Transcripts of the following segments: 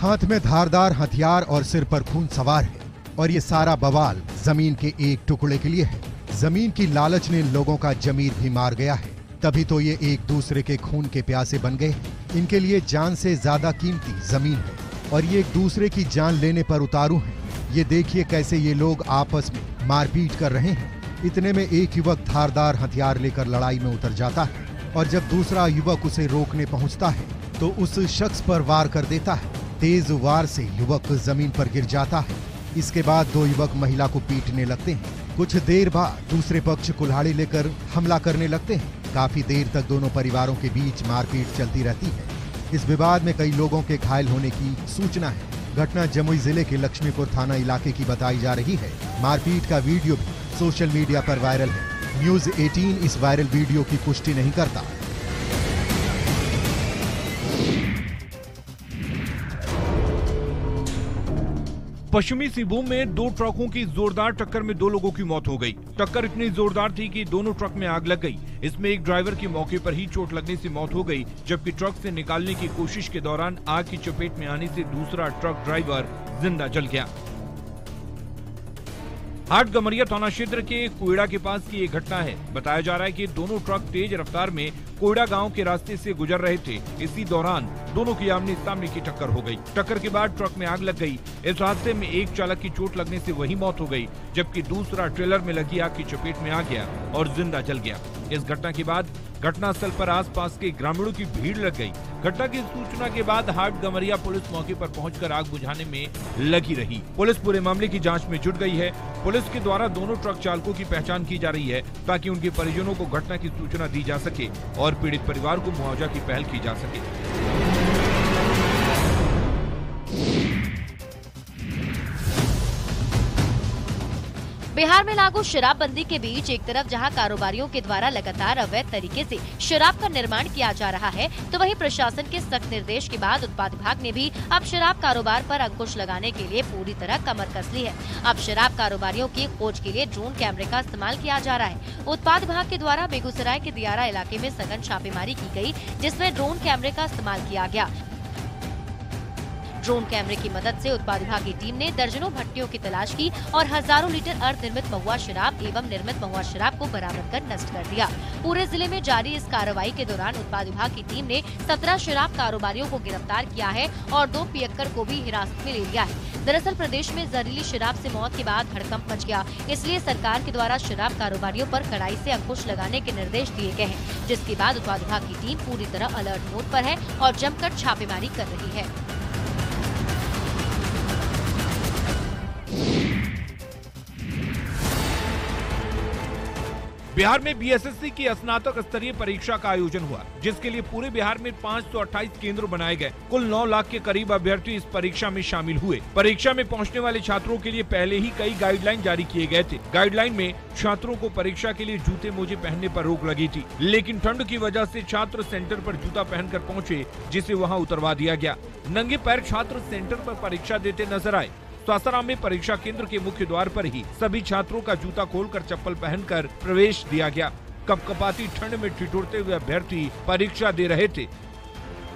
हाथ में धारदार हथियार और सिर पर खून सवार है। और ये सारा बवाल जमीन के एक टुकड़े के लिए है। जमीन की लालच ने लोगों का जमीर भी मार गया है, तभी तो ये एक दूसरे के खून के प्यासे बन गए। इनके लिए जान से ज्यादा कीमती जमीन है और ये एक दूसरे की जान लेने पर उतारू हैं। ये देखिए कैसे ये लोग आपस में मारपीट कर रहे हैं। इतने में एक युवक धारदार हथियार लेकर लड़ाई में उतर जाता है और जब दूसरा युवक उसे रोकने पहुंचता है तो उस शख्स पर वार कर देता है। तेज वार से युवक जमीन पर गिर जाता है। इसके बाद दो युवक महिला को पीटने लगते हैं। कुछ देर बाद दूसरे पक्ष कुल्हाड़ी लेकर हमला करने लगते हैं। काफी देर तक दोनों परिवारों के बीच मारपीट चलती रहती है। इस विवाद में कई लोगों के घायल होने की सूचना है। घटना जमुई जिले के लक्ष्मीपुर थाना इलाके की बताई जा रही है। मारपीट का वीडियो भी सोशल मीडिया पर वायरल है। न्यूज़ 18 इस वायरल वीडियो की पुष्टि नहीं करता। पश्चिमी सिंहभूम में दो ट्रकों की जोरदार टक्कर में दो लोगों की मौत हो गई। टक्कर इतनी जोरदार थी कि दोनों ट्रक में आग लग गई। इसमें एक ड्राइवर की मौके पर ही चोट लगने से मौत हो गई, जबकि ट्रक से निकालने की कोशिश के दौरान आग की चपेट में आने से दूसरा ट्रक ड्राइवर जिंदा जल गया। हाट गमरिया थाना क्षेत्र के कोयड़ा के पास की ये घटना है। बताया जा रहा है कि दोनों ट्रक तेज रफ्तार में कोयड़ा गांव के रास्ते से गुजर रहे थे। इसी दौरान दोनों की आमने सामने की टक्कर हो गई। टक्कर के बाद ट्रक में आग लग गई। इस हादसे में एक चालक की चोट लगने से वही मौत हो गई, जबकि दूसरा ट्रेलर में लगी आग की चपेट में आ गया और जिंदा जल गया। इस घटना के बाद घटनास्थल पर आसपास के ग्रामीणों की भीड़ लग गई। घटना की सूचना के बाद हाट गमरिया पुलिस मौके पर पहुंचकर आग बुझाने में लगी रही। पुलिस पूरे मामले की जांच में जुट गई है। पुलिस के द्वारा दोनों ट्रक चालकों की पहचान की जा रही है ताकि उनके परिजनों को घटना की सूचना दी जा सके और पीड़ित परिवार को मुआवजा की पहल की जा सके। बिहार में लागू शराबबंदी के बीच एक तरफ जहां कारोबारियों के द्वारा लगातार अवैध तरीके से शराब का निर्माण किया जा रहा है, तो वहीं प्रशासन के सख्त निर्देश के बाद उत्पाद विभाग ने भी अब शराब कारोबार पर अंकुश लगाने के लिए पूरी तरह कमर कस ली है। अब शराब कारोबारियों की खोज के लिए ड्रोन कैमरे का इस्तेमाल किया जा रहा है। उत्पाद विभाग के द्वारा बेगूसराय के दियारा इलाके में सघन छापेमारी की गयी, जिसमें ड्रोन कैमरे का इस्तेमाल किया गया। ड्रोन कैमरे की मदद से उत्पाद विभाग की टीम ने दर्जनों भट्टियों की तलाश की और हजारों लीटर अर्धनिर्मित महुआ शराब एवं निर्मित महुआ शराब को बरामद कर नष्ट कर दिया। पूरे जिले में जारी इस कार्रवाई के दौरान उत्पाद विभाग की टीम ने 17 शराब कारोबारियों को गिरफ्तार किया है और 2 पियक्कर को भी हिरासत में ले लिया है। दरअसल प्रदेश में जहरीली शराब से मौत के बाद हड़कंप मच गया, इसलिए सरकार के द्वारा शराब कारोबारियों पर कड़ाई से अंकुश लगाने के निर्देश दिए गए हैं, जिसके बाद उत्पाद विभाग की टीम पूरी तरह अलर्ट मोड पर है और जमकर छापेमारी कर रही है। बिहार में बीएसएससी की स्नातक स्तरीय परीक्षा का आयोजन हुआ, जिसके लिए पूरे बिहार में 528 केंद्र बनाए गए। कुल 9 लाख के करीब अभ्यर्थी इस परीक्षा में शामिल हुए। परीक्षा में पहुंचने वाले छात्रों के लिए पहले ही कई गाइडलाइन जारी किए गए थे। गाइडलाइन में छात्रों को परीक्षा के लिए जूते मोजे पहनने पर रोक लगी थी, लेकिन ठंड की वजह से छात्र सेंटर पर जूता पहनकर पहुंचे, जिसे वहां उतरवा दिया गया। नंगे पैर छात्र सेंटर पर परीक्षा देते नजर आए। सासाराम में परीक्षा केंद्र के मुख्य द्वार पर ही सभी छात्रों का जूता खोलकर चप्पल पहनकर प्रवेश दिया गया। कपकपाती ठंड में ठिठुरते हुए अभ्यर्थी परीक्षा दे रहे थे।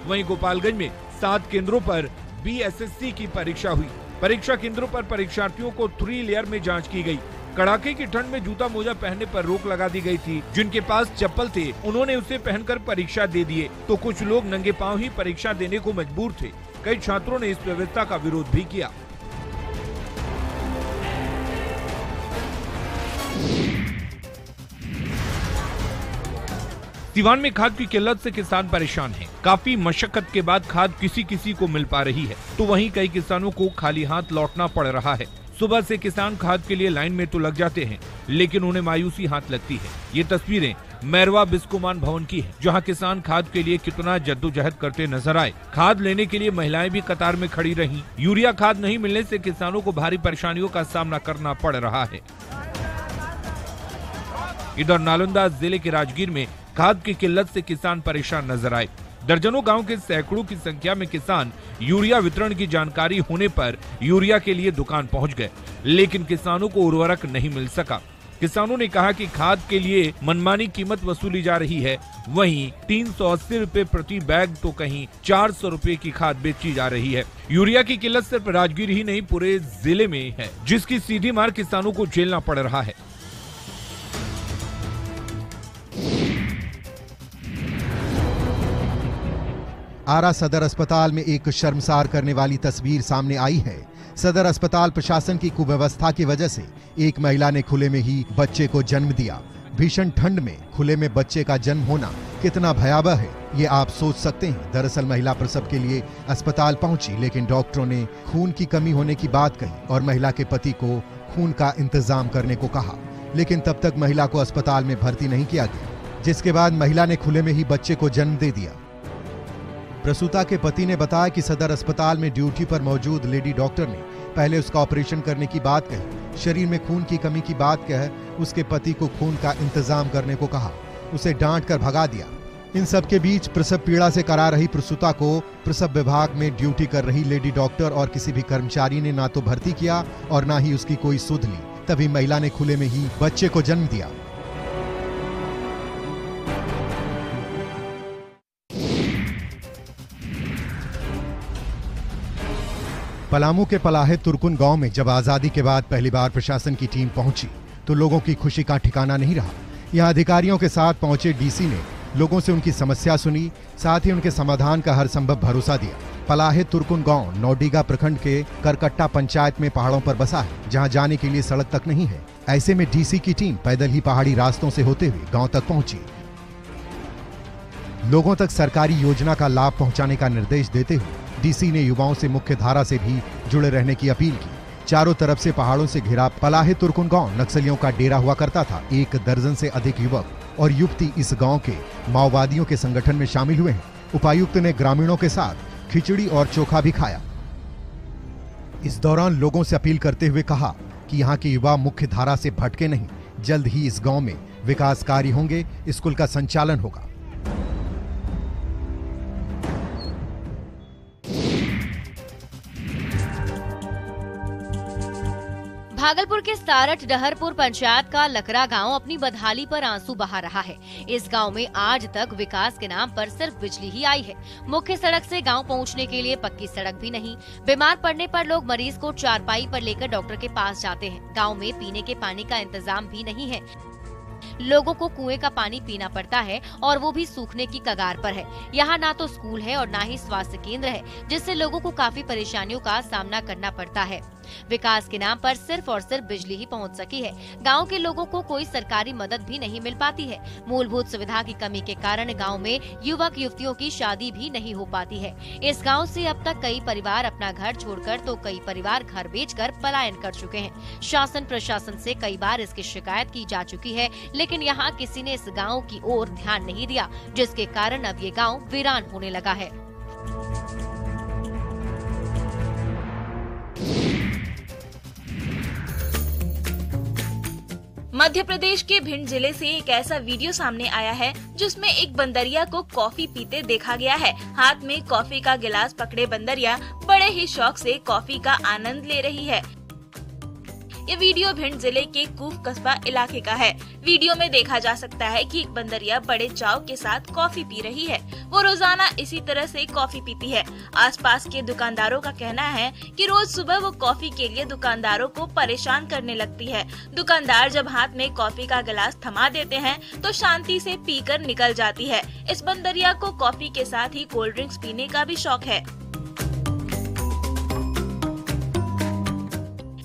वहीं गोपालगंज में 7 केंद्रों पर बीएसएससी की परीक्षा हुई। परीक्षा केंद्रों पर परीक्षार्थियों को 3 लेयर में जांच की गई। कड़ाके की ठंड में जूता मोजा पहनने पर रोक लगा दी गई थी। जिनके पास चप्पल थे उन्होंने उसे पहनकर परीक्षा दे दिए, तो कुछ लोग नंगे पांव ही परीक्षा देने को मजबूर थे। कई छात्रों ने इस व्यवस्था का विरोध भी किया। सिवान में खाद की किल्लत से किसान परेशान हैं। काफी मशक्कत के बाद खाद किसी किसी को मिल पा रही है, तो वहीं कई किसानों को खाली हाथ लौटना पड़ रहा है। सुबह से किसान खाद के लिए लाइन में तो लग जाते हैं, लेकिन उन्हें मायूसी हाथ लगती है। ये तस्वीरें मैरवा बिस्कोमान भवन की है, जहां किसान खाद के लिए कितना जद्दोजहद करते नजर आए। खाद लेने के लिए महिलाएं भी कतार में खड़ी रहीं। यूरिया खाद नहीं मिलने से किसानों को भारी परेशानियों का सामना करना पड़ रहा है। इधर नालंदा जिले के राजगीर में खाद की किल्लत से किसान परेशान नजर आए। दर्जनों गांव के सैकड़ों की संख्या में किसान यूरिया वितरण की जानकारी होने पर यूरिया के लिए दुकान पहुंच गए, लेकिन किसानों को उर्वरक नहीं मिल सका। किसानों ने कहा कि खाद के लिए मनमानी कीमत वसूली जा रही है, वहीं 380 रुपए प्रति बैग तो कहीं 400 रुपए की खाद बेची जा रही है। यूरिया की किल्लत सिर्फ राजगीर ही नहीं पूरे जिले में है, जिसकी सीधी मार किसानों को झेलना पड़ रहा है। आरा सदर अस्पताल में एक शर्मसार करने वाली तस्वीर सामने आई है। सदर अस्पताल प्रशासन की कुव्यवस्था की वजह से एक महिला ने खुले में ही बच्चे को जन्म दिया। भीषण ठंड में खुले में बच्चे का जन्म होना कितना भयावह है, ये आप सोच सकते हैं। दरअसल महिला प्रसव के लिए अस्पताल पहुंची, लेकिन डॉक्टरों ने खून की कमी होने की बात कही और महिला के पति को खून का इंतजाम करने को कहा, लेकिन तब तक महिला को अस्पताल में भर्ती नहीं किया गया, जिसके बाद महिला ने खुले में ही बच्चे को जन्म दे दिया। प्रसूता के पति ने बताया कि सदर अस्पताल में ड्यूटी पर मौजूद लेडी डॉक्टर ने पहले उसका ऑपरेशन करने की बात कही, शरीर में खून की कमी की बात कह उसके पति को खून का इंतजाम करने को कहा, उसे डांट कर भगा दिया। इन सब के बीच प्रसव पीड़ा से करा रही प्रसूता को प्रसव विभाग में ड्यूटी कर रही लेडी डॉक्टर और किसी भी कर्मचारी ने ना तो भर्ती किया और ना ही उसकी कोई सुध ली। तभी महिला ने खुले में ही बच्चे को जन्म दिया। पलामू के पलाहे तुर्कुन गांव में जब आजादी के बाद पहली बार प्रशासन की टीम पहुंची तो लोगों की खुशी का ठिकाना नहीं रहा। यहां अधिकारियों के साथ पहुंचे डीसी ने लोगों से उनकी समस्या सुनी, साथ ही उनके समाधान का हर संभव भरोसा दिया। पलाहे तुर्कुन गांव नौडीगा प्रखंड के करकट्टा पंचायत में पहाड़ों पर बसा है, जहां जाने के लिए सड़क तक नहीं है। ऐसे में डीसी की टीम पैदल ही पहाड़ी रास्तों से होते हुए गांव तक पहुंची। लोगों तक सरकारी योजना का लाभ पहुंचाने का निर्देश देते हुए डीसी ने युवाओं से मुख्य धारा से भी जुड़े रहने की अपील की। चारों तरफ से पहाड़ों से घिरा पलाहे तुर्कुन गांव नक्सलियों का डेरा हुआ करता था। 1 दर्जन से अधिक युवक और युवती इस गांव के माओवादियों के संगठन में शामिल हुए हैं। उपायुक्त ने ग्रामीणों के साथ खिचड़ी और चोखा भी खाया। इस दौरान लोगों से अपील करते हुए कहा कि यहाँ के युवा मुख्य धारा से भटके नहीं, जल्द ही इस गांव में विकास कार्य होंगे, स्कूल का संचालन होगा। भागलपुर के सारठ डहरपुर पंचायत का लकरा गांव अपनी बदहाली पर आंसू बहा रहा है। इस गांव में आज तक विकास के नाम पर सिर्फ बिजली ही आई है। मुख्य सड़क से गांव पहुंचने के लिए पक्की सड़क भी नहीं। बीमार पड़ने पर लोग मरीज को चारपाई पर लेकर डॉक्टर के पास जाते हैं। गांव में पीने के पानी का इंतजाम भी नहीं है। लोगों को कुएं का पानी पीना पड़ता है और वो भी सूखने की कगार पर है। यहाँ ना तो स्कूल है और ना ही स्वास्थ्य केंद्र है, जिससे लोगों को काफी परेशानियों का सामना करना पड़ता है। विकास के नाम पर सिर्फ और सिर्फ बिजली ही पहुंच सकी है। गांव के लोगों को कोई सरकारी मदद भी नहीं मिल पाती है। मूलभूत सुविधा की कमी के कारण गांव में युवक युवतियों की शादी भी नहीं हो पाती है। इस गांव से अब तक कई परिवार अपना घर छोड़कर तो कई परिवार घर बेचकर पलायन कर चुके हैं। शासन प्रशासन से कई बार इसकी शिकायत की जा चुकी है, लेकिन यहाँ किसी ने इस गाँव की ओर ध्यान नहीं दिया, जिसके कारण अब ये गाँव वीरान होने लगा है। मध्य प्रदेश के भिंड जिले से एक ऐसा वीडियो सामने आया है जिसमें एक बंदरिया को कॉफी पीते देखा गया है। हाथ में कॉफी का गिलास पकड़े बंदरिया बड़े ही शौक से कॉफी का आनंद ले रही है। ये वीडियो भिंड जिले के कूफ कस्बा इलाके का है। वीडियो में देखा जा सकता है कि एक बंदरिया बड़े चाव के साथ कॉफी पी रही है। वो रोजाना इसी तरह से कॉफी पीती है। आसपास के दुकानदारों का कहना है कि रोज सुबह वो कॉफी के लिए दुकानदारों को परेशान करने लगती है। दुकानदार जब हाथ में कॉफी का गिलास थमा देते हैं तो शांति से पीकर निकल जाती है। इस बंदरिया को कॉफी के साथ ही कोल्ड ड्रिंक्स पीने का भी शौक है।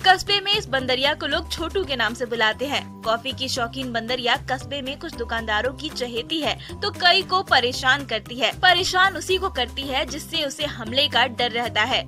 कस्बे में इस बंदरिया को लोग छोटू के नाम से बुलाते हैं। कॉफी की शौकीन बंदरिया कस्बे में कुछ दुकानदारों की चहेती है तो कई को परेशान करती है। परेशान उसी को करती है जिससे उसे हमले का डर रहता है।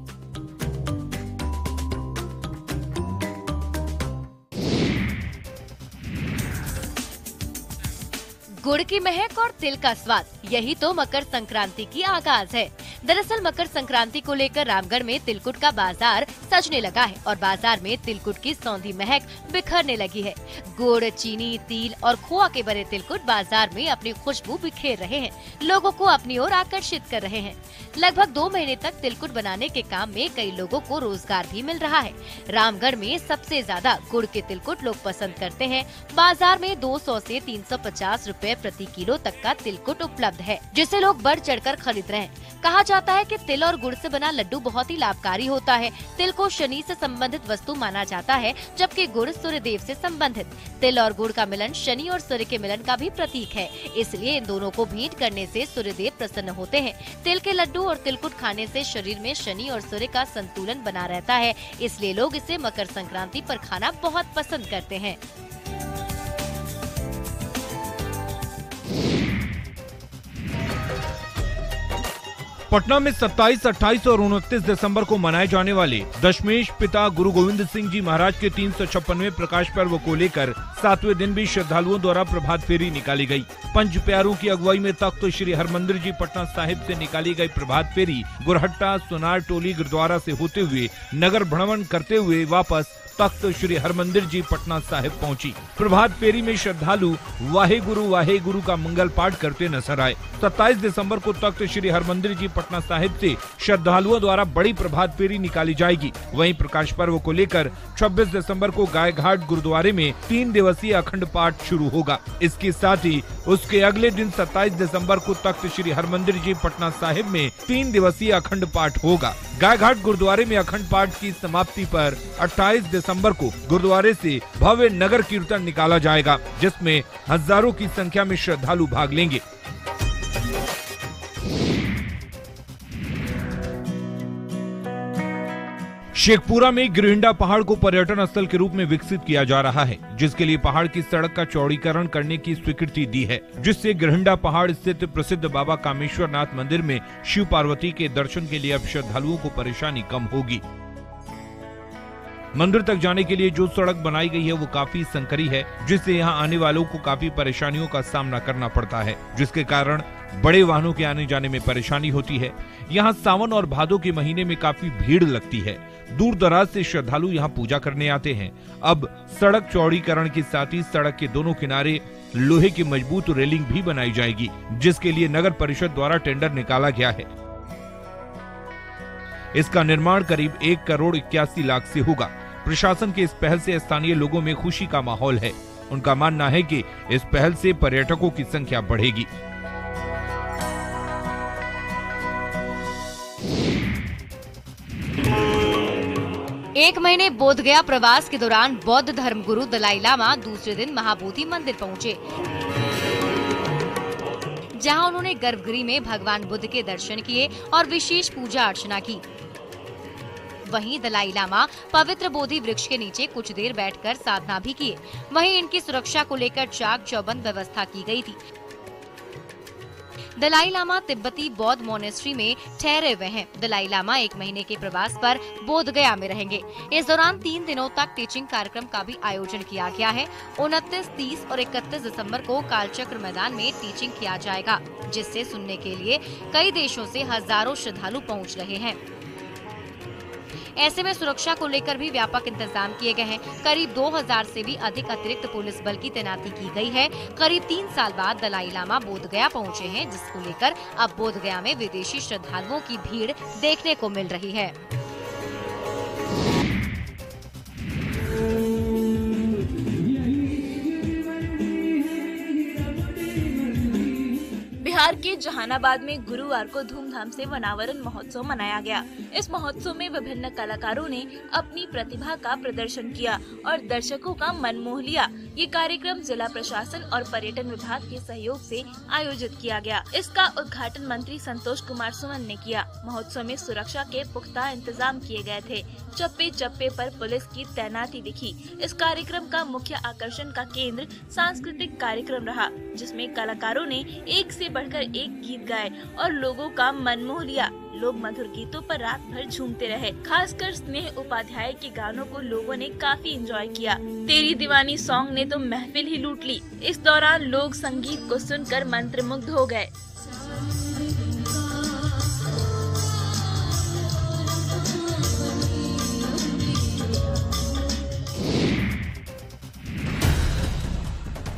गुड़ की महक और तिल का स्वाद, यही तो मकर संक्रांति की आगाज है। दरअसल मकर संक्रांति को लेकर रामगढ़ में तिलकुट का बाजार सजने लगा है और बाजार में तिलकुट की सौंधी महक बिखरने लगी है। गुड़, चीनी, तिल और खोआ के बने तिलकुट बाजार में अपनी खुशबू बिखेर रहे हैं, लोगों को अपनी ओर आकर्षित कर रहे हैं। लगभग 2 महीने तक तिलकुट बनाने के काम में कई लोगों को रोजगार भी मिल रहा है। रामगढ़ में सबसे ज्यादा गुड़ के तिलकुट लोग पसंद करते हैं। बाजार में 200 से 350 रुपए प्रति किलो तक का तिलकुट उपलब्ध है, जिसे लोग बढ़ चढ़कर खरीद रहे हैं। कहा जाता है कि तिल और गुड़ से बना लड्डू बहुत ही लाभकारी होता है। तिल को शनि से संबंधित वस्तु माना जाता है, जबकि गुड़ सूर्यदेव से संबंधित। तिल और गुड़ का मिलन शनि और सूर्य के मिलन का भी प्रतीक है, इसलिए इन दोनों को भेंट करने से सूर्यदेव प्रसन्न होते हैं। तिल के लड्डू और तिलकुट खाने से शरीर में शनि और सूर्य का संतुलन बना रहता है, इसलिए लोग इसे मकर संक्रांति पर खाना बहुत पसंद करते हैं। पटना में 27, 28 और 29 दिसंबर को मनाए जाने वाले दशमेश पिता गुरु गोविंद सिंह जी महाराज के 356वें प्रकाश पर्व को लेकर 7वें दिन भी श्रद्धालुओं द्वारा प्रभात फेरी निकाली गई। पंच प्यारों की अगुवाई में तख्त श्री हरमंदिर जी पटना साहिब से निकाली गई प्रभात फेरी गुरहट्टा सोनार टोली गुरुद्वारा से होते हुए नगर भ्रमण करते हुए वापस तख्त श्री हरमंदिर जी पटना साहिब पहुंची। प्रभात फेरी में श्रद्धालु वाहे गुरु का मंगल पाठ करते नजर आए। 27 दिसंबर को तख्त श्री हरमंदिर जी पटना साहिब से श्रद्धालुओं द्वारा बड़ी प्रभात फेरी निकाली जाएगी। वहीं प्रकाश पर्व को लेकर 26 दिसंबर को गायघाट गुरुद्वारे में 3 दिवसीय अखंड पाठ शुरू होगा। इसके साथ ही उसके अगले दिन 27 दिसंबर को तख्त श्री हरमंदिर जी पटना साहिब में 3 दिवसीय अखंड पाठ होगा। गायघाट गुरुद्वारे में अखंड पाठ की समाप्ति पर 28 दिसंबर को गुरुद्वारे से भव्य नगर कीर्तन निकाला जाएगा, जिसमें हजारों की संख्या में श्रद्धालु भाग लेंगे। शेखपुरा में गिरहिंडा पहाड़ को पर्यटन स्थल के रूप में विकसित किया जा रहा है, जिसके लिए पहाड़ की सड़क का चौड़ीकरण करने की स्वीकृति दी है, जिससे गिरहिंडा पहाड़ स्थित प्रसिद्ध बाबा कामेश्वर नाथ मंदिर में शिव पार्वती के दर्शन के लिए अब श्रद्धालुओं को परेशानी कम होगी। मंदिर तक जाने के लिए जो सड़क बनाई गई है वो काफी संकरी है, जिससे यहाँ आने वालों को काफी परेशानियों का सामना करना पड़ता है, जिसके कारण बड़े वाहनों के आने जाने में परेशानी होती है। यहाँ सावन और भादों के महीने में काफी भीड़ लगती है। दूर दराज से श्रद्धालु यहाँ पूजा करने आते हैं। अब सड़क चौड़ीकरण के साथ ही सड़क के दोनों किनारे लोहे की मजबूत रेलिंग भी बनाई जाएगी, जिसके लिए नगर परिषद द्वारा टेंडर निकाला गया है। इसका निर्माण करीब 1 करोड़ 81 लाख से होगा। प्रशासन की इस पहल से स्थानीय लोगों में खुशी का माहौल है। उनका मानना है कि इस पहल से पर्यटकों की संख्या बढ़ेगी। एक महीने बोध गया प्रवास के दौरान बौद्ध धर्मगुरु दलाई लामा दूसरे दिन महाबोधि मंदिर पहुंचे, जहां उन्होंने गर्भगृह में भगवान बुद्ध के दर्शन किए और विशेष पूजा अर्चना की। वहीं दलाई लामा पवित्र बोधि वृक्ष के नीचे कुछ देर बैठकर साधना भी किए। वहीं इनकी सुरक्षा को लेकर चाक चौबंद व्यवस्था की गई थी। दलाई लामा तिब्बती बौद्ध मोनेस्ट्री में ठहरे हुए हैं। दलाई लामा 1 महीने के प्रवास पर बोध गया में रहेंगे। इस दौरान 3 दिनों तक टीचिंग कार्यक्रम का भी आयोजन किया गया है। 29, 30 और 31 दिसंबर को कालचक्र मैदान में टीचिंग किया जाएगा, जिससे सुनने के लिए कई देशों से हजारों श्रद्धालु पहुंच रहे हैं। ऐसे में सुरक्षा को लेकर भी व्यापक इंतजाम किए गए हैं। करीब 2000 से भी अधिक अतिरिक्त पुलिस बल की तैनाती की गई है। करीब 3 साल बाद दलाई लामा बोध गया पहुंचे हैं, जिसको लेकर अब बोध गया में विदेशी श्रद्धालुओं की भीड़ देखने को मिल रही है। बिहार के जहानाबाद में गुरुवार को धूमधाम से वनावरण महोत्सव मनाया गया। इस महोत्सव में विभिन्न कलाकारों ने अपनी प्रतिभा का प्रदर्शन किया और दर्शकों का मन मोह लिया। ये कार्यक्रम जिला प्रशासन और पर्यटन विभाग के सहयोग से आयोजित किया गया। इसका उद्घाटन मंत्री संतोष कुमार सुमन ने किया। महोत्सव में सुरक्षा के पुख्ता इंतजाम किए गए थे। चप्पे चप्पे पर पुलिस की तैनाती दिखी। इस कार्यक्रम का मुख्य आकर्षण का केंद्र सांस्कृतिक कार्यक्रम रहा, जिसमें कलाकारों ने एक से बढ़कर एक गीत गाए और लोगों का मन मोह लिया। लोग मधुर गीतों पर रात भर झूमते रहे। खासकर स्नेह उपाध्याय के गानों को लोगों ने काफी एंजॉय किया। तेरी दीवानी सॉन्ग ने तो महफिल ही लूट ली। इस दौरान लोग संगीत को सुनकर मंत्रमुग्ध हो गए।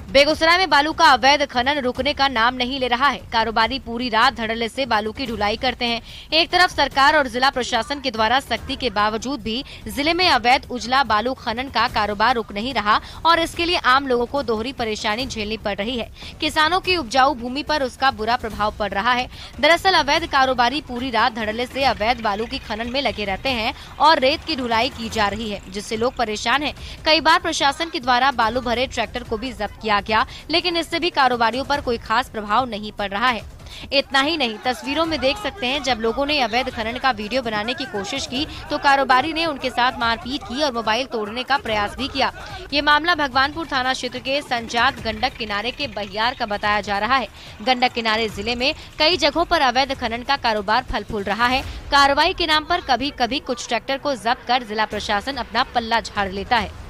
बेगूसराय में बालू का अवैध खनन रुकने का नाम नहीं ले रहा है। कारोबारी पूरी रात धड़ल्ले से बालू की ढुलाई करते हैं। एक तरफ सरकार और जिला प्रशासन के द्वारा सख्ती के बावजूद भी जिले में अवैध उजला बालू खनन का कारोबार रुक नहीं रहा और इसके लिए आम लोगों को दोहरी परेशानी झेलनी पड़ रही है। किसानों की उपजाऊ भूमि पर उसका बुरा प्रभाव पड़ रहा है। दरअसल अवैध कारोबारी पूरी रात धड़ल्ले से अवैध बालू की खनन में लगे रहते हैं और रेत की ढुलाई की जा रही है, जिससे लोग परेशान हैं। कई बार प्रशासन के द्वारा बालू भरे ट्रैक्टर को भी जब्त किया गया, लेकिन इससे भी कारोबारियों पर कोई खास प्रभाव नहीं पड़ रहा है। इतना ही नहीं, तस्वीरों में देख सकते हैं जब लोगों ने अवैध खनन का वीडियो बनाने की कोशिश की तो कारोबारी ने उनके साथ मारपीट की और मोबाइल तोड़ने का प्रयास भी किया। ये मामला भगवानपुर थाना क्षेत्र के संजात गंडक किनारे के बहियार का बताया जा रहा है। गंडक किनारे जिले में कई जगहों पर अवैध खनन का कारोबार फल फूल रहा है। कार्रवाई के नाम पर कभी कभी कुछ ट्रैक्टर को जब्त कर जिला प्रशासन अपना पल्ला झाड़ लेता है।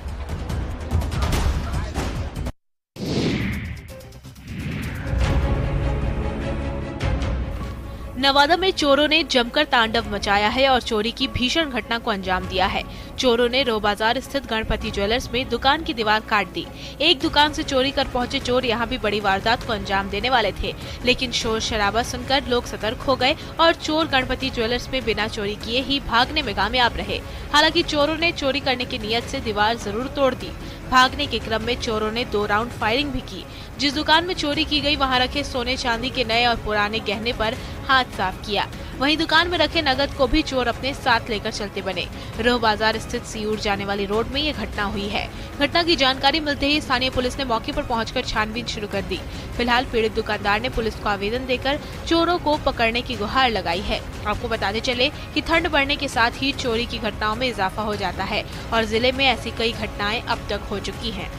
नवादा में चोरों ने जमकर तांडव मचाया है और चोरी की भीषण घटना को अंजाम दिया है। चोरों ने रो बाजार स्थित गणपति ज्वेलर्स में दुकान की दीवार काट दी। एक दुकान से चोरी कर पहुंचे चोर यहां भी बड़ी वारदात को अंजाम देने वाले थे, लेकिन शोर शराबा सुनकर लोग सतर्क हो गए और चोर गणपति ज्वेलर्स में बिना चोरी किए ही भागने में कामयाब रहे। हालांकि चोरों ने चोरी करने की नीयत से दीवार जरूर तोड़ दी। भागने के क्रम में चोरों ने 2 राउंड फायरिंग भी की। जिस दुकान में चोरी की गई वहां रखे सोने चांदी के नए और पुराने गहने पर हाथ साफ किया। वहीं दुकान में रखे नगद को भी चोर अपने साथ लेकर चलते बने। रोह बाजार स्थित सीऊर जाने वाली रोड में ये घटना हुई है। घटना की जानकारी मिलते ही स्थानीय पुलिस ने मौके पर पहुंचकर छानबीन शुरू कर दी। फिलहाल पीड़ित दुकानदार ने पुलिस को आवेदन देकर चोरों को पकड़ने की गुहार लगाई है। आपको बताते चले कि ठंड बढ़ने के साथ ही चोरी की घटनाओं में इजाफा हो जाता है और जिले में ऐसी कई घटनाएं अब तक हो चुकी हैं।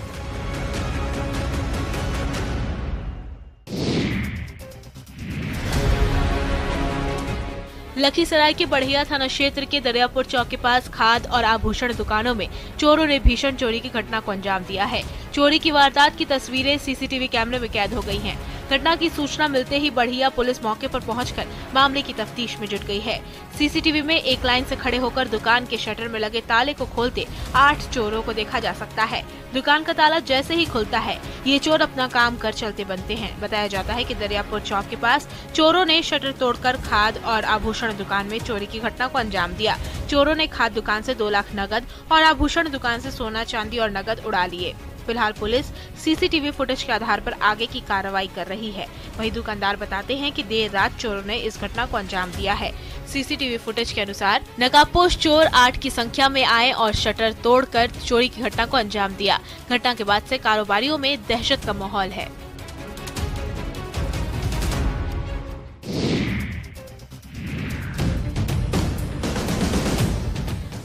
लखीसराय के बढ़िया थाना क्षेत्र के दरियापुर चौक के पास खाद और आभूषण दुकानों में चोरों ने भीषण चोरी की घटना को अंजाम दिया है। चोरी की वारदात की तस्वीरें सीसीटीवी कैमरे में कैद हो गई हैं। घटना की सूचना मिलते ही बढ़िया पुलिस मौके पर पहुंचकर मामले की तफ्तीश में जुट गई है। सीसीटीवी में एक लाइन से खड़े होकर दुकान के शटर में लगे ताले को खोलते 8 चोरों को देखा जा सकता है। दुकान का ताला जैसे ही खुलता है ये चोर अपना काम कर चलते बनते हैं। बताया जाता है कि दरियापुर चौक के पास चोरों ने शटर तोड़कर खाद और आभूषण दुकान में चोरी की घटना को अंजाम दिया। चोरों ने खाद दुकान से 2 लाख नगद और आभूषण दुकान से सोना चांदी और नगद उड़ा लिए। फिलहाल पुलिस सीसीटीवी फुटेज के आधार पर आगे की कार्रवाई कर रही है। वहीं दुकानदार बताते हैं कि देर रात चोरों ने इस घटना को अंजाम दिया है। सीसीटीवी फुटेज के अनुसार नकाबपोश चोर 8 की संख्या में आए और शटर तोड़कर चोरी की घटना को अंजाम दिया। घटना के बाद से कारोबारियों में दहशत का माहौल है।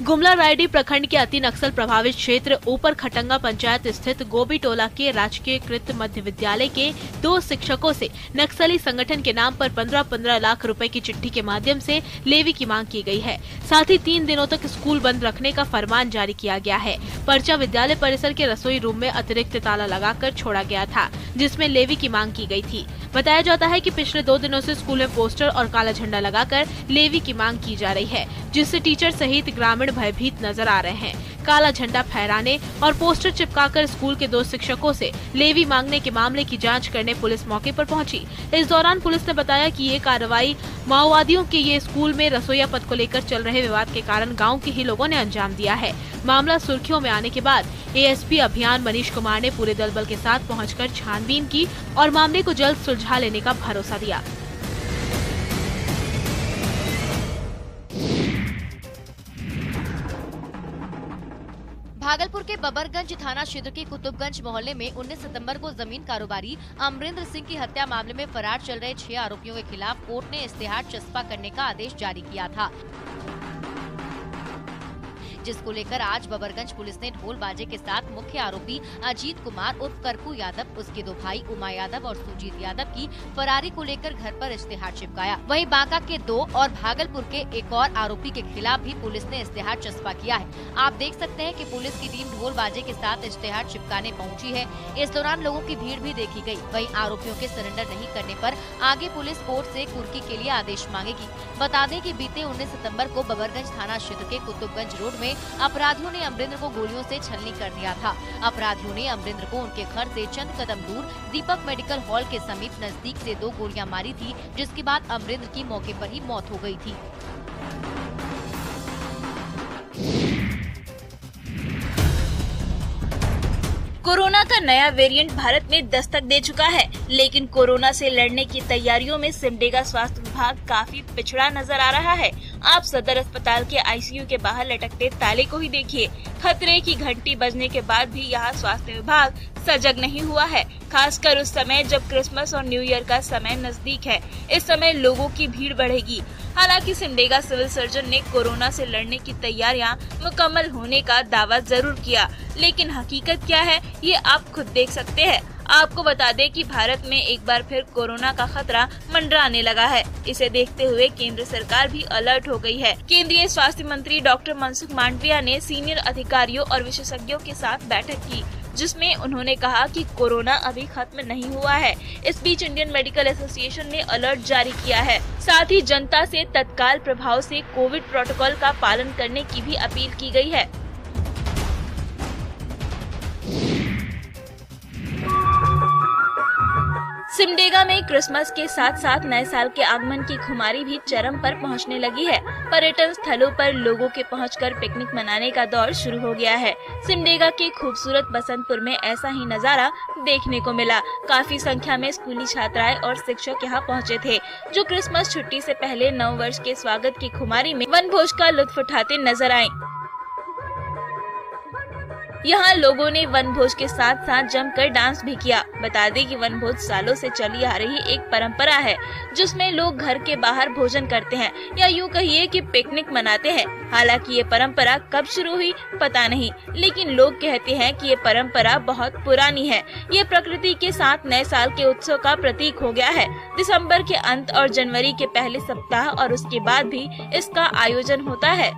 गुमला रायडी प्रखंड के अति नक्सल प्रभावित क्षेत्र ऊपर खटंगा पंचायत स्थित गोबी टोला के राजकीयकृत मध्य विद्यालय के 2 शिक्षकों से नक्सली संगठन के नाम पर 15-15 लाख रुपए की चिट्ठी के माध्यम से लेवी की मांग की गई है। साथ ही 3 दिनों तक स्कूल बंद रखने का फरमान जारी किया गया है। पर्चा विद्यालय परिसर के रसोई रूम में अतिरिक्त ताला लगाकर छोड़ा गया था, जिसमें लेवी की मांग की गई थी। बताया जाता है कि पिछले 2 दिनों से स्कूल में पोस्टर और काला झंडा लगाकर लेवी की मांग की जा रही है, जिससे टीचर सहित ग्रामीण भयभीत नजर आ रहे हैं। काला झंडा फहराने और पोस्टर चिपकाकर स्कूल के 2 शिक्षकों से लेवी मांगने के मामले की जांच करने पुलिस मौके पर पहुंची। इस दौरान पुलिस ने बताया कि ये कार्रवाई माओवादियों के ये स्कूल में रसोईया पद को लेकर चल रहे विवाद के कारण गाँव के ही लोगों ने अंजाम दिया है। मामला सुर्खियों में आने के बाद एएसपी अभियान मनीष कुमार ने पूरे दल बल के साथ पहुंचकर छानबीन की और मामले को जल्द सुलझा लेने का भरोसा दिया। भागलपुर के बबरगंज थाना क्षेत्र के कुतुबगंज मोहल्ले में 19 सितंबर को जमीन कारोबारी अमरिंदर सिंह की हत्या मामले में फरार चल रहे 6 आरोपियों के खिलाफ कोर्ट ने इश्तेहार चस्पा करने का आदेश जारी किया था, जिसको लेकर आज बबरगंज पुलिस ने ढोल बाजे के साथ मुख्य आरोपी अजीत कुमार उर्फ करकू यादव, उसके 2 भाई उमा यादव और सुजीत यादव की फरारी को लेकर घर पर इश्तेहार चिपकाया। वहीं बांका के 2 और भागलपुर के एक और आरोपी के खिलाफ भी पुलिस ने इश्तेहार चस्पा किया है। आप देख सकते हैं कि पुलिस की टीम ढोल बाजे के साथ इश्तेहार चिपकाने पहुंची है। इस दौरान लोगों की भीड़ भी देखी गई। वहीं आरोपियों के सरेंडर नहीं करने पर आगे पुलिस कोर्ट से कुर्की के लिए आदेश मांगेगी। बता दें कि बीते 19 सितंबर को बबरगंज थाना क्षेत्र के कुतुबगंज रोड में अपराधियों ने अमरिंदर को गोलियों से छलनी कर दिया था। अपराधियों ने अमरिंदर को उनके घर से चंद कदम दूर दीपक मेडिकल हॉल के समीप नजदीक से 2 गोलियां मारी थी, जिसके बाद अमरिंदर की मौके पर ही मौत हो गई थी। कोरोना का नया वेरिएंट भारत में दस्तक दे चुका है, लेकिन कोरोना से लड़ने की तैयारियों में सिमडेगा स्वास्थ्य विभाग काफी पिछड़ा नजर आ रहा है। आप सदर अस्पताल के आईसीयू के बाहर लटकते ताले को ही देखिए। खतरे की घंटी बजने के बाद भी यहाँ स्वास्थ्य विभाग सजग नहीं हुआ है, खासकर उस समय जब क्रिसमस और न्यू ईयर का समय नजदीक है। इस समय लोगों की भीड़ बढ़ेगी। हालांकि सिमडेगा सिविल सर्जन ने कोरोना से लड़ने की तैयारियां मुकम्मल होने का दावा जरूर किया, लेकिन हकीकत क्या है ये आप खुद देख सकते हैं। आपको बता दें कि भारत में एक बार फिर कोरोना का खतरा मंडराने लगा है। इसे देखते हुए केंद्र सरकार भी अलर्ट हो गई है। केंद्रीय स्वास्थ्य मंत्री डॉक्टर मनसुख मांडविया ने सीनियर अधिकारियों और विशेषज्ञों के साथ बैठक की, जिसमें उन्होंने कहा कि कोरोना अभी खत्म नहीं हुआ है। इस बीच इंडियन मेडिकल एसोसिएशन ने अलर्ट जारी किया है। साथ ही जनता से तत्काल प्रभाव से कोविड प्रोटोकॉल का पालन करने की भी अपील की गई है। सिमडेगा में क्रिसमस के साथ साथ नए साल के आगमन की खुमारी भी चरम पर पहुंचने लगी है। पर्यटन स्थलों पर लोगों के पहुंचकर पिकनिक मनाने का दौर शुरू हो गया है। सिमडेगा के खूबसूरत बसंतपुर में ऐसा ही नजारा देखने को मिला। काफी संख्या में स्कूली छात्राएं और शिक्षक यहां पहुंचे थे, जो क्रिसमस छुट्टी से पहले नव वर्ष के स्वागत की खुमारी में वनभोज का लुत्फ उठाते नजर आए। यहाँ लोगों ने वनभोज के साथ साथ जमकर डांस भी किया। बता दें कि वनभोज सालों से चली आ रही एक परंपरा है, जिसमें लोग घर के बाहर भोजन करते हैं या यूँ कहिए कि पिकनिक मनाते हैं। हालांकि ये परंपरा कब शुरू हुई पता नहीं, लेकिन लोग कहते हैं कि ये परंपरा बहुत पुरानी है। ये प्रकृति के साथ नए साल के उत्सव का प्रतीक हो गया है। दिसंबर के अंत और जनवरी के पहले सप्ताह और उसके बाद भी इसका आयोजन होता है।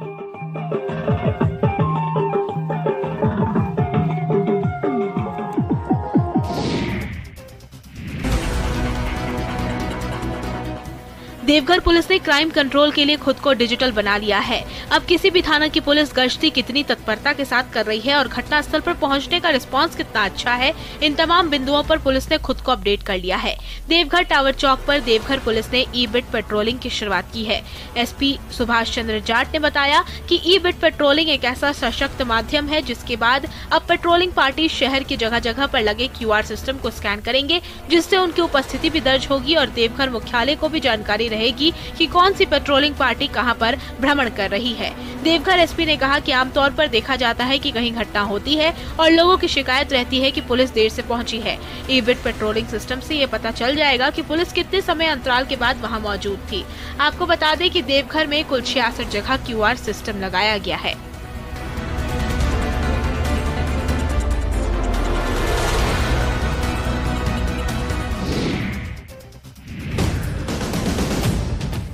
देवघर पुलिस ने क्राइम कंट्रोल के लिए खुद को डिजिटल बना लिया है। अब किसी भी थाना की पुलिस गश्ती कितनी तत्परता के साथ कर रही है और घटना स्थल पर पहुंचने का रिस्पांस कितना अच्छा है, इन तमाम बिंदुओं पर पुलिस ने खुद को अपडेट कर लिया है। देवघर टावर चौक पर देवघर पुलिस ने ई-बिट पेट्रोलिंग की शुरुआत की है। एसपी सुभाष चंद्र जाट ने बताया कि ई-बिट पेट्रोलिंग एक ऐसा सशक्त माध्यम है जिसके बाद अब पेट्रोलिंग पार्टी शहर की जगह जगह पर लगे QR सिस्टम को स्कैन करेंगे, जिससे उनकी उपस्थिति भी दर्ज होगी और देवघर मुख्यालय को भी जानकारी रहेगी कि कौन सी पेट्रोलिंग पार्टी कहां पर भ्रमण कर रही है। देवघर एसपी ने कहा कि आमतौर पर देखा जाता है कि कहीं घटना होती है और लोगों की शिकायत रहती है कि पुलिस देर से पहुंची है। ई-बिट पेट्रोलिंग सिस्टम से ये पता चल जाएगा कि पुलिस कितने समय अंतराल के बाद वहां मौजूद थी। आपको बता दें कि देवघर में कुल 66 जगह QR सिस्टम लगाया गया है।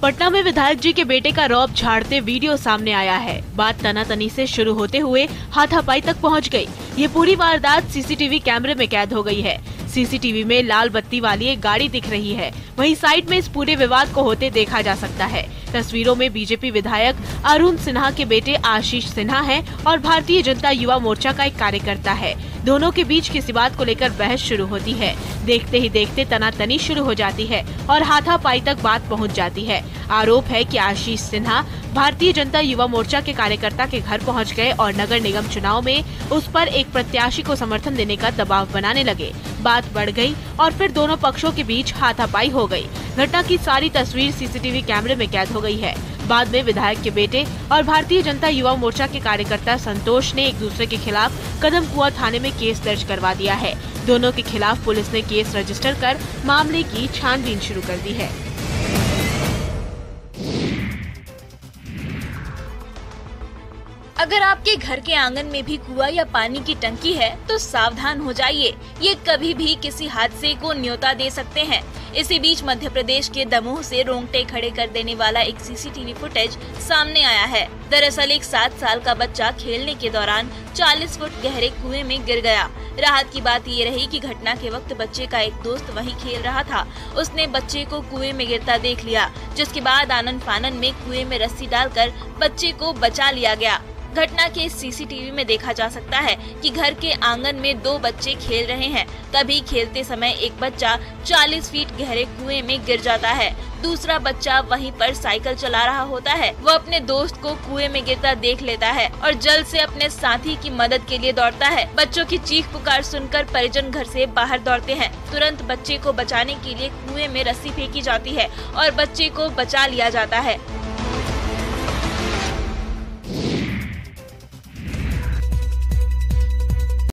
पटना में विधायक जी के बेटे का रौब झाड़ते वीडियो सामने आया है। बात तनातनी से शुरू होते हुए हाथापाई तक पहुंच गई। ये पूरी वारदात सीसीटीवी कैमरे में कैद हो गई है। सीसीटीवी में लाल बत्ती वाली एक गाड़ी दिख रही है। वहीं साइड में इस पूरे विवाद को होते देखा जा सकता है। तस्वीरों में बीजेपी विधायक अरुण सिन्हा के बेटे आशीष सिन्हा हैं और भारतीय जनता युवा मोर्चा का एक कार्यकर्ता है। दोनों के बीच किसी बात को लेकर बहस शुरू होती है। देखते ही देखते तनातनी शुरू हो जाती है और हाथापाई तक बात पहुंच जाती है। आरोप है कि आशीष सिन्हा भारतीय जनता युवा मोर्चा के कार्यकर्ता के घर पहुंच गए और नगर निगम चुनाव में उस पर एक प्रत्याशी को समर्थन देने का दबाव बनाने लगे। बात बढ़ गई और फिर दोनों पक्षों के बीच हाथापाई हो गई। घटना की सारी तस्वीर सीसीटीवी कैमरे में कैद हो गई है। बाद में विधायक के बेटे और भारतीय जनता युवा मोर्चा के कार्यकर्ता संतोष ने एक दूसरे के खिलाफ कदमकुआं थाने में केस दर्ज करवा दिया है। दोनों के खिलाफ पुलिस ने केस रजिस्टर कर मामले की छानबीन शुरू कर दी है। अगर आपके घर के आंगन में भी कुआं या पानी की टंकी है तो सावधान हो जाइए, ये कभी भी किसी हादसे को न्योता दे सकते हैं। इसी बीच मध्य प्रदेश के दमोह से रोंगटे खड़े कर देने वाला एक सीसीटीवी फुटेज सामने आया है। दरअसल एक 7 साल का बच्चा खेलने के दौरान 40 फुट गहरे कुएं में गिर गया। राहत की बात ये रही कि घटना के वक्त बच्चे का एक दोस्त वहीं खेल रहा था। उसने बच्चे को कुएं में गिरता देख लिया, जिसके बाद आनन फानन में कुएं में रस्सी डालकर बच्चे को बचा लिया गया। घटना के सीसीटीवी में देखा जा सकता है कि घर के आंगन में 2 बच्चे खेल रहे हैं। तभी खेलते समय एक बच्चा 40 फीट गहरे कुएं में गिर जाता है। दूसरा बच्चा वहीं पर साइकिल चला रहा होता है। वो अपने दोस्त को कुएं में गिरता देख लेता है और जल्द से अपने साथी की मदद के लिए दौड़ता है। बच्चों की चीख पुकार सुनकर परिजन घर से बाहर दौड़ते हैं। तुरंत बच्चे को बचाने के लिए कुएं में रस्सी फेंकी जाती है और बच्चे को बचा लिया जाता है।